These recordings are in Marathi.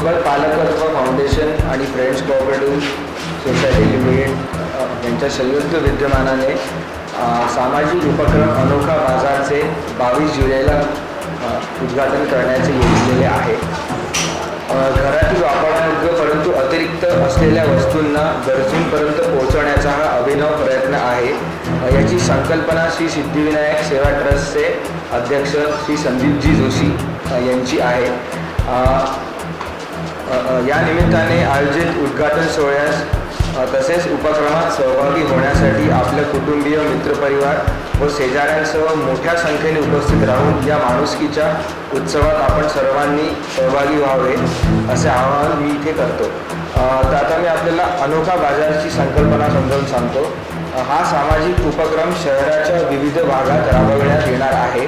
त्याचबरोबर पालकत्व फाउंडेशन आणि फ्रेंड्स कोऑपरेटिव्ह सोसायटी लिमिटेड यांच्या संयुक्त विद्यमानाने सामाजिक उपक्रम अनोखा बाजारचे 22 जुलैला उद्घाटन करण्याचे योजलेले आहे. घरातील वापरण्यायोग्य परंतु अतिरिक्त असलेल्या वस्तूंना गरजूंपर्यंत पोहोचवण्याचा हा अभिनव प्रयत्न आहे. याची संकल्पना श्री सिद्धिविनायक सेवा ट्रस्टचे अध्यक्ष श्री संदीपजी जोशी यांची आहे. या निमित्ताने आयोजित उद्घाटन सोहळ्यास तसेच उपक्रमात सहभागी होण्यासाठी आपल्या कुटुंबीय मित्रपरिवार व शेजाऱ्यांसह मोठ्या संख्येने उपस्थित राहून या माणुसकीच्या उत्सवात आपण सर्वांनी सहभागी व्हावे असे आवाहन मी इथे करतो. तर आता मी आपल्याला अनोखा बाजारची संकल्पना समजावून सांगतो. हा सामाजिक उपक्रम शहराच्या विविध भागात राबविण्यात येणार आहे.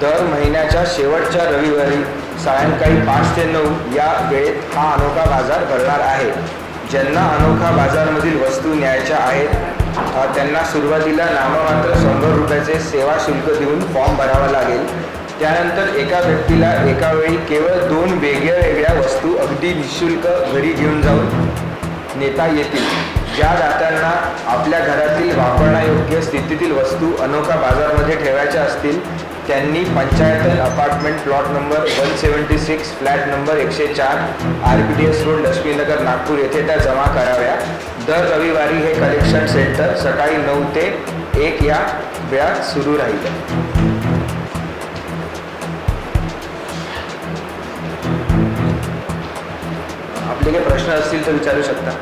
दर महिन्याच्या शेवटच्या रविवारी सायंकाळी 5 ते 9 या वेळेत हा अनोखा बाजार भरणार आहे. ज्यांना अनोखा बाजारमधील वस्तू न्यायच्या आहेत त्यांना सुरुवातीला नाममात्र 100 रुपयाचे सेवा शुल्क देऊन फॉर्म भरावा लागेल. त्यानंतर एका व्यक्तीला एका वेळी केवळ 2 वेगळ्या वस्तू अगदी निःशुल्क घरी घेऊन जाऊन नेता येतील. ज्या दात्यांना आपल्या घरातील वापरण्यायोग्य स्थितीतील वस्तू अनोखा बाजारमध्ये ठेवायच्या असतील त्यांनी Panchayatan apartment plot number 176 flat number 104 RPDS road Laxminagar Nagpur येथे त्या जमा कराव्या. दर रविवारी हे कलेक्शन सेंटर सकाळी 9 ते 1 या वेळात सुरू राहील. आपले काही प्रश्न असतील तर विचारू शकता.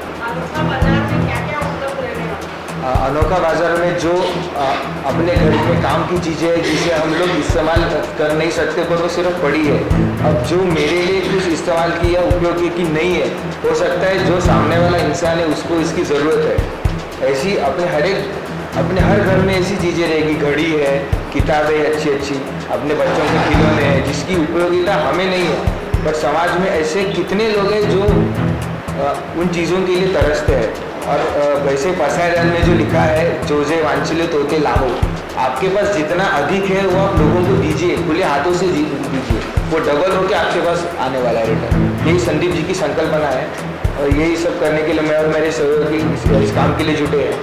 अनोखा बाजार में जो अपने घर में काम की चीज़ें हैं जिसे हम लोग इस्तेमाल कर नहीं सकते पर वो सिर्फ पड़ी है. अब जो मेरे लिए कुछ इस्तेमाल की या उपयोगी की नहीं है हो सकता है जो सामने वाला इंसान है उसको इसकी ज़रूरत है. ऐसी अपने हर घर में ऐसी चीज़ें रहेगी. घड़ी है, किताबें अच्छी अपने बच्चों के खिलौने हैं जिसकी उपयोगिता हमें नहीं है पर समाज में ऐसे कितने लोग हैं जो उन चीज़ों के लिए तरसते हैं. और वैसे पसायदान में जो लिखा है जोजे वांछिले तोते लाहो, आपके पास जितना अधिक है वो आप लोगों को दीजिए, खुले हाथों से दीजिए, वो डबल होकर आपके पास आने वाला है रिटर्न. यही संदीप जी की संकल्पना है और यही सब करने के लिए मैं और मेरे सहयोगी इस काम के लिए जुटे हैं.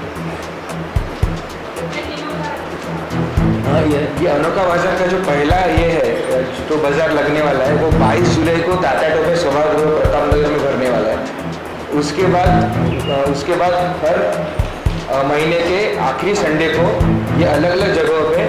हाँ, ये अनोखा बाजार का जो पहला ये है जो बाजार लगने वाला है वो 22 जुलाई को तात्या टोपे सभागृह प्रतापनगर में भरने वाला है. उसके बाद हर महीने के आखिरी संडे को ये अलग अलग जगहों पे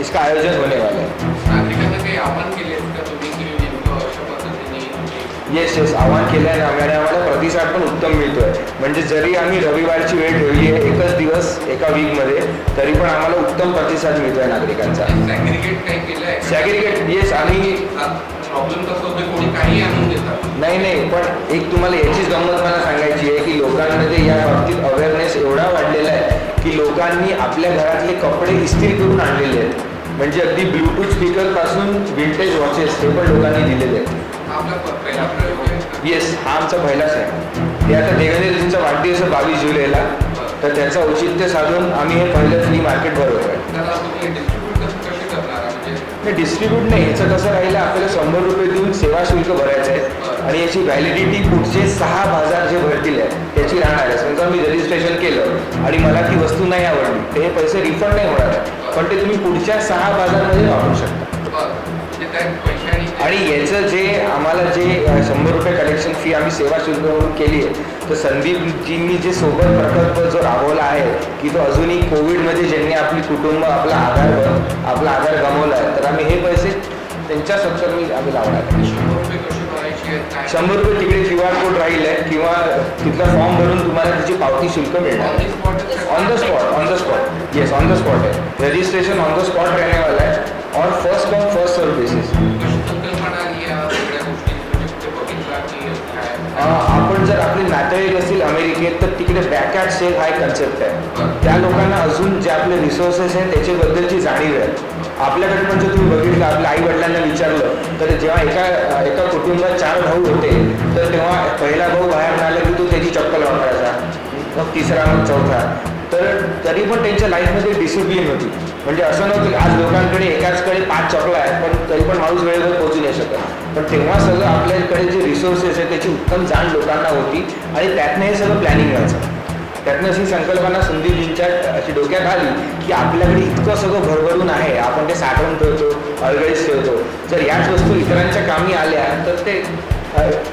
इसका आयोजन होने वाला है. नागरिकांना काही आव्हान केले का तुम्ही की नेमकं अशा पद्धतीने? येस आव्हान केलं आहे. आम्हाला प्रतिसाद पण उत्तम मिळतो आहे. म्हणजे जरी आम्ही रविवारची वेळ ठेवली आहे एकच दिवस एका वीकमध्ये तरी पण आम्हाला उत्तम प्रतिसाद मिळतो आहे नागरिकांचा. सॅग्रिगेट काही केलं आहे? सॅग्रिगेट येस आम्ही प्रॉब्लेम कसं होतं कोणी काही आणून देतात. नाही पण एक तुम्हाला याचीच गंमत मला सांगायची आहे की लोकांमध्ये या बाबतीत अवेअरनेस एवढा वाढलेला आहे की लोकांनी आपल्या घरातले कपडे इस्त्री करून आणलेले आहेत. म्हणजे अगदी ब्लूटूथ स्पीकर पासून विंटेज वॉचेस हे पण लोकांनी दिलेले आहेत. आपला पहिला प्रयोग आहे. येस हा आमचा पहिलाच आहे. ते आता देवेंद्रजींचा वाढदिवस 22 जुलैला तर त्याचं औचित्य साधून आम्ही हे पहिलं फ्ली मार्केट भरवतो आहे. त्याला तुम्ही डिस्ट्रीब्यूट कशी करणार? म्हणजे डिस्ट्रीब्यूट नाही, याचं कसं राहिलं आपल्याला 100 रुपये देऊन सेवा शुल्क भरायचं आहे आणि याची व्हॅलिडिटी पुढचे 6 बाजार जे भरतील आहे त्याची राहणार आहे. समजा मी रजिस्ट्रेशन केलं आणि मला ती वस्तू नाही आवडली तर हे पैसे रिफंड नाही होणार आहे पण ते तुम्ही पुढच्या 6 बाजारमध्ये वापरू शकता. आणि याचं जे आम्हाला जे 100 रुपये कलेक्शन फी आम्ही सेवा शुल्क म्हणून केली आहे तर संदीपजींनी जे सोबत प्रकल्प जो राबवला आहे की तो अजूनही कोविडमध्ये ज्यांनी आपली कुटुंब आपला आधार गमावला आहे तर आम्ही हे पैसे त्यांच्या सत्तर आम्ही लावणार आहे. 100 रुपये तिकडे QR कोड राहील आहे किंवा तिथला फॉर्म भरून तुम्हाला त्याची पावती शुल्क मिळणार. On the spot yes on the spot है. रजिस्ट्रेशन ऑन द स्पॉट रहने वाला है और first come first serve basis. आपण जर आपले नातेवाईक असतील अमेरिकेत तर तिकडे बॅकयार्ड सेल हा एक कन्सेप्ट आहे. त्या लोकांना अजून जे आपले रिसोर्सेस आहेत त्याच्याबद्दलची जाणीव आहे. आपल्याकडे पण जर तुम्ही बघितलं आपल्या आई वडिलांना विचारलं तर जेव्हा एका कुटुंबात 4 भाऊ होते तर तेव्हा पहिला भाऊ बाहेर मिळाला की तो त्याची चप्पल वापरायचा, मग तिसरा मग चौथा. तर तरी पण त्यांच्या लाईफमध्ये डिसिप्लिन होती. म्हणजे असं नव्हतं की आज लोकांकडे एकाचकडे 5 चपला आहेत पण तरी पण माणूस वेळेवर पोहोचू नाही शकत. पण तेव्हा सगळं आपल्याकडे रिसोर्सेस आहे त्याची उत्तम जाण लोकांना होती आणि त्यातनं हे सगळं प्लॅनिंग व्हायचं. त्यातनं अशी संकल्पना संदीपजींच्या अशी डोक्यात आली की आपल्याकडे इतकं सगळं भरभरून आहे, आपण ते साठवून ठेवतो, अळगळीच ठेवतो. जर याच वस्तू इतरांच्या कामी आल्या तर ते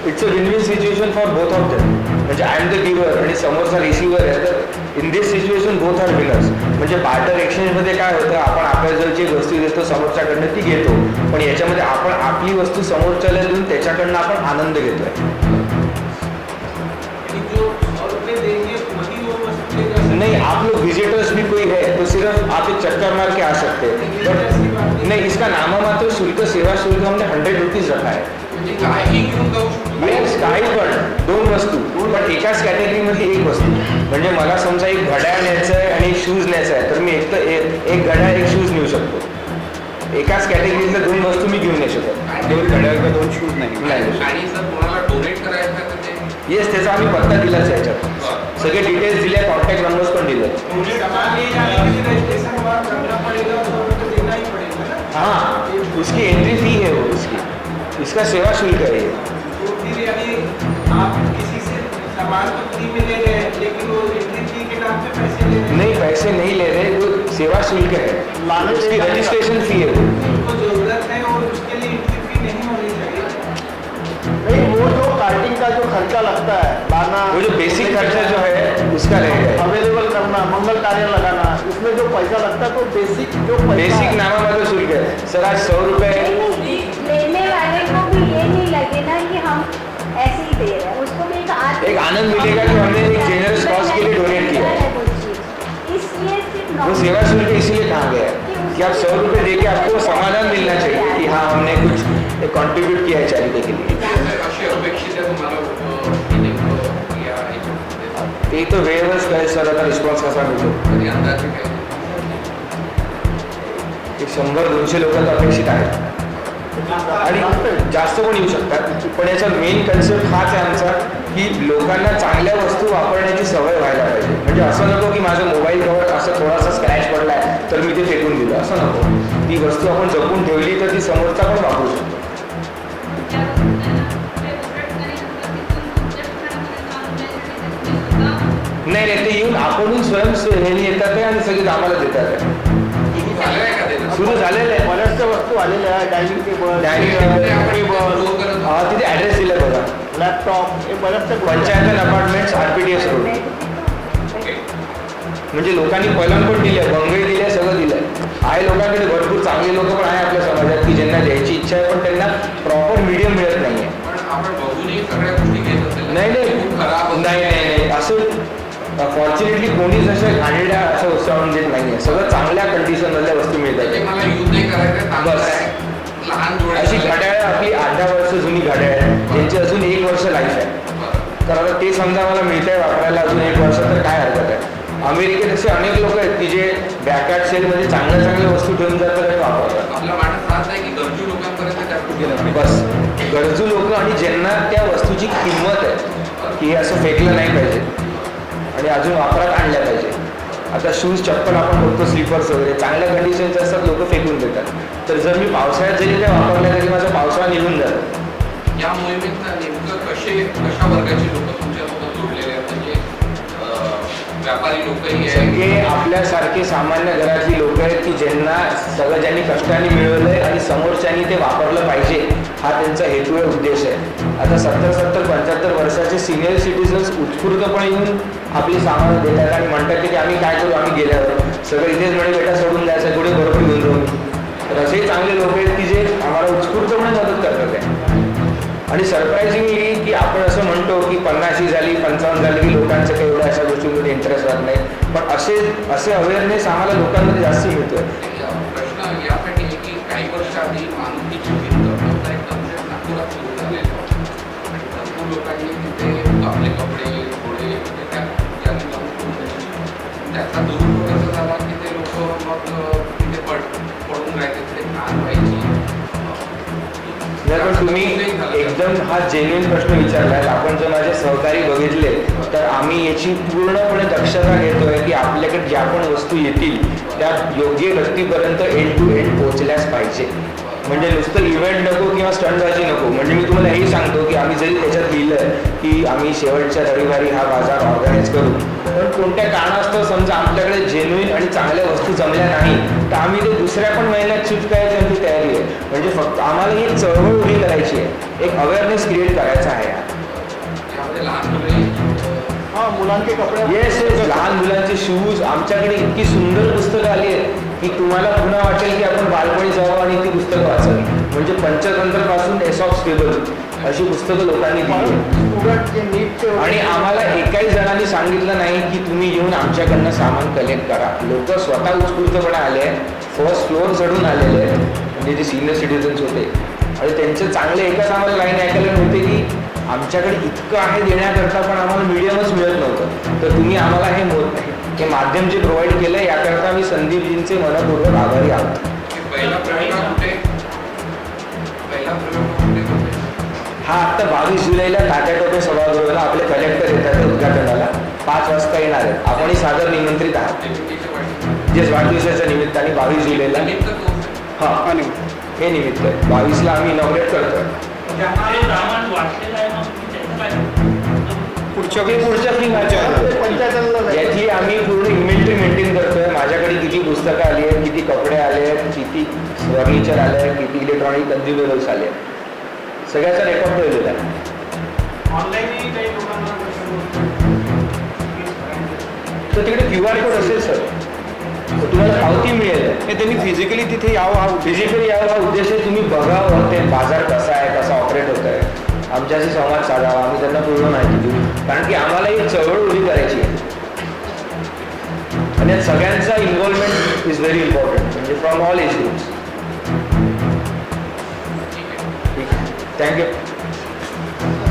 it's a win win situation for both of them. म्हणजे आय एम द गिव्हर आणि समोरचा रिसिव्हर आहे, तर in this situation both are winners. म्हणजे बार्टर एक्सचेंजमध्ये काय होतं, आपण आपल्या जर जी वस्तू देतो समोरच्याकडनं ती घेतो, पण याच्यामध्ये आपण आपली वस्तू समोरच्याला देऊन त्याच्याकडनं आपण आनंद घेतोय. नहीं, आप लोग विजिटर्स भी कोई है तो सिर्फ आप एक चक्कर मार के आ सकते हैं, बट नहीं, इसका नाममात्र शुल्क सेवा शुल्क हमने 100 रुपीज रखा है. येस, काही पण 2 वस्तू, पण एकाच कॅटेगरीमध्ये एक वस्तू. म्हणजे मला समजा एक घड्याळ न्यायचं आहे आणि एक शूज न्यायचं आहे, तर मी एक घड्याळ एक शूज नेऊ शकतो. एकाच कॅटेगरीतल्या 2 वस्तू मी घेऊन नाही शकत. 2 घड्याळ किंवा 2 शूज नाही. आणि जर कोणाला डोनेट करायचं तर ते येस, त्याचा आम्ही पत्ता दिलाच आहे याच्यात. सगळे डिटेल्स दिले, कॉन्टॅक्ट नंबर्स पण दिले. हाँ, उसकी एंट्री फी है वो, उसकी इसका सेवा शुल्क है ये. नहीं, पैसे नहीं ले रहे, वो सेवा शुल्क है, उसकी रजिस्ट्रेशन फी है वो. नहीं, वो जो कार्टिंग का जो खर्चा लगता है, लाना, वो जो बेसिक खर्चा जो है उसका रहेगा. अवेलेबल करना, मंगल कार्य लगाना, इसमें जो पैसा लगता है तो बेसिक जो पैसा बेसिक नामामात्र शुल्क है. सर आज 100 रुपये लेने वाले को भी ये नहीं लगे ना कि हम ऐसे ही दे रहे हैं, उसको भी एक आनंद मिलेगा कि हमने एक जेनरस कॉज के लिए डोनेट किया है. इसलिए सिर्फ वो सेवा शुल्क इसीलिए कहा गया है कि आप 100 रुपये दे के आपको समाधान मिलना चाहिए कि हाँ हमने कुछ कंट्रीब्यूट किया है चैरिटी के लिए. अशी अपेक्षित आहे तुम्हाला नेमकं या ह्याच्यामध्ये? ते तो वेळेवरच कळेल सर, आता रिस्पॉन्स कसा मिळतो. तरी अंदाजे काय? एक 100-200 लोक तर अपेक्षित आहेत आणि जास्त पण येऊ शकतात. पण याचा मेन कन्सेप्ट हाच आहे आमचा की लोकांना चांगल्या वस्तू वापरण्याची सवय व्हायला पाहिजे. म्हणजे असं नको की माझं मोबाईल कवर असं थोडासा स्क्रॅच पडलाय तर मी ते फेकून दिलं, असं नको. ती वस्तू आपण जपून ठेवली तर ती समोरचा पण वापरू शकतो. नाही नाही, ते येऊन आपण स्वयं ह्याने येतात आहे आणि सगळे आम्हाला देतात आहे. सुरू झालं आहे का ते? सुरू झालेलं आहे. बऱ्याचशा वस्तू आलेल्या आहे, डायनिंग टेबल, डायनिंग टेबल तिथे ॲड्रेस दिला बघा, लॅपटॉप, हे बऱ्याचशा पंचायतन अपार्टमेंट्स RPTS रोड. म्हणजे लोकांनी पलंग पण दिले, बंगई दिले, सगळं दिलंय. आहे लोकांकडे भरपूर चांगले लोक पण आहे आपल्या समाजात की ज्यांना द्यायची इच्छा आहे पण त्यांना प्रॉपर मीडियम मिळत नाहीये. पण आपण बघूनही सगळ्या गोष्टी घेत असेल. नाही खूप खराब नाही नाही नाही नाही, असं फॉर्च्युनेटली कोणीच अशा घाणेरड्या असं उत्साहून देत नाहीये. सगळं चांगल्या कंडिशनमधल्या वस्तू म्हणजे मिळतात. मला युद्ध नाही करायचं, चांगलं बस. आहे. लहान डोळे अशी घड्याळ आपली 8-10 वर्ष जुनी घड्याळ आहे, ज्यांची अजून 1 वर्ष लाईफ आहे. तर आता ते समजा मला मिळतंय वापरायला अजून 1 वर्ष, तर काय हरकत आहे. अमेरिकेत असे अनेक लोक आहेत की जे बॅकयार्ड सेलमध्ये चांगल्या चांगल्या वस्तू ठेवून जातात आणि वापरतात. आपला माणूस राहत नाही की गरजू लोकांपर्यंत त्या गोष्टी गेल्या पाहिजे. बस, गरजू लोक आणि ज्यांना त्या वस्तूची किंमत आहे की हे असं फेकलं नाही पाहिजे आणि अजून वापरात आणल्या पाहिजे. आता शूज, चप्पल आपण बघतो, स्लीपर्स वगैरे चांगल्या कंडिशनचे असतात, लोक फेकून देतात. तर जर मी पावसाळ्यात जरी त्या वापरल्या तरी माझा पावसाळा निघून जातो. या मोहिमेत नेमकं कशा वर्गाचे लोक तुमच्यासोबत जोडलेले आहेत? म्हणजे व्यापारी लोकही सगळे आहे, आपल्यासारखे सामान्य घरातली लोक आहेत की ज्यांना सगळं ज्यांनी कष्टाने मिळवलंय आणि समोरच्यांनी ते वापरलं पाहिजे, हा त्यांचा हेतू आहे, उद्देश आहे. आता 70-75 वर्षाचे सिनियर सिटीजन्स उत्स्फूर्तपणे येऊन आपली सामान देतात आणि म्हणतात की आम्ही काय करू, आम्ही गेल्यावर सगळं इथेच म्हणे बेटा सोडून द्यायचं, कुठे बरोबर घेऊन जाऊ. तर असे चांगले लोक आहेत की जे आम्हाला उत्स्फूर्तपणे मदत करतात आहे. आणि सरप्रायझिंगली की आपण असं म्हणतो की 50 झाली, 55 झाली की लोकांचं काही एवढ्या अशा गोष्टींमध्ये इंटरेस्ट राहत नाही, पण असे अवेअरनेस आम्हाला लोकांमध्ये जास्त मिळतोय. प्रश्न यासाठी आहे की काही वर्ष आधी माणुसकीची भिंत असा एक कन्सेप्ट नागपुरात सुरू झालेला होता आणि भरपूर लोकांनी तिथे आपले कपडे, घोडे त्याचा दुरुपयोग असा झाला की ते लोक मग तिथे पडून राहायचे, तिथे घाण व्हायची. नाही, पण तुम्ही एकदम हा जेन्युइन प्रश्न विचारलाय. आपण जर माझे सहकारी बघितले तर आम्ही याची पूर्णपणे दक्षता घेतोय की आपल्याकडे ज्या पण वस्तू येतील त्या योग्य व्यक्तीपर्यंत एंड टू एंड पोहोचल्याच पाहिजे. म्हणजे नुसतं इव्हेंट नको किंवा स्टंटबाजी नको. म्हणजे मी तुम्हाला हेही सांगतो की आम्ही जरी त्याच्यात लिहिलं की आम्ही शेवटच्या रविवारी हा बाजार ऑर्गनाईज करू, पण कोणत्या कारणास्तव समजा आमच्याकडे जेन्युइन आणि चांगल्या वस्तू जमल्या नाही तर आम्ही ते दुसऱ्या पण महिन्यात शिफ्ट करायची आमची तयारी आहे. म्हणजे फक्त आम्हाला ही चळवळ उभी करायची आहे, एक अवेअरनेस क्रिएट करायचा आहे. यामध्ये लहान मुले हाँ मुलांके कपडे येस येस, लहान मुलांचे शूज, आमच्याकडे इतकी सुंदर पुस्तकं आली आहेत की तुम्हाला पुन्हा वाटेल की आपण बालपणी जावं आणि ती पुस्तकं वाचावी. म्हणजे पंचतंत्रपासून एसॉप स्टेबल अशी पुस्तकं लोकांनी दिली आहेत. स्टुडंट जे नीटचे आणि आम्हाला एकाही जणांनी सांगितलं नाही की तुम्ही येऊन आमच्याकडनं सामान कलेक्ट करा. लोक स्वतः उत्स्फूर्तपणे आले आहेत, फर्स्ट फ्लोअर चढून आलेले आहेत, म्हणजे जे सिनियर सिटीजन्स होते. आणि त्यांचे चांगले एकच आम्हाला लाईन ऐकायला मिळते की आमच्याकडे इतकं आहे देण्याकरता पण आम्हाला मीडियमच मिळत नव्हतं, तर तुम्ही आम्हाला हे माध्यम जे प्रोव्हाइड केलं याकरता मी संदीपजींचे मनपूर्वक आभारी आहोत. पहिला प्रयोग कुठे होते? हा आत्ता 22 जुलैला टाटाटोपे सभागृहाला आपले कलेक्टर येतात उद्घाटनाला 5 वाजता येणार आहेत. आपणही सादर निमंत्रित आहात. डेप्युटीच्या वाटणी. जे वाढदिवसाच्या निमित्ताने 22 जुलैला निमित्त तोच आहे. हा हे निमित्त आहे. 22ला आम्ही इनॉग्रेट करतोय. पुढच्या पंचायतला याची आम्ही पूर्ण इन्व्हेंटरी मेंटेन करतोय. माझ्याकडे किती पुस्तकं आली आहेत, किती कपडे आले आहेत, किती फर्निचर आले आहे, किती इलेक्ट्रॉनिक कन्झ्युमेबल्स आले आहेत, सगळ्याचा रेकॉर्ड ठेवलेला आहे. तर तिकडे QR कोड असेल सर, तर तुम्हाला पावती मिळेल. हे त्यांनी फिजिकली तिथे यावं हा फिजिकली यावा हा उद्देश आहे. तुम्ही बघावं ते बाजार कसा आहे, कसा ऑपरेट होत आहे, आमच्याशी संवाद साधावा, आम्ही त्यांना पूर्ण माहिती देऊ. कारण की आम्हाला ही चळवळ उभी करायची आहे आणि यात सगळ्यांचा इन्व्हॉल्वमेंट इज व्हेरी इम्पॉर्टंट, म्हणजे फ्रॉम ऑल एज ग्रुप्स. ठीक आहे. ठीक आहे, थँक्यू.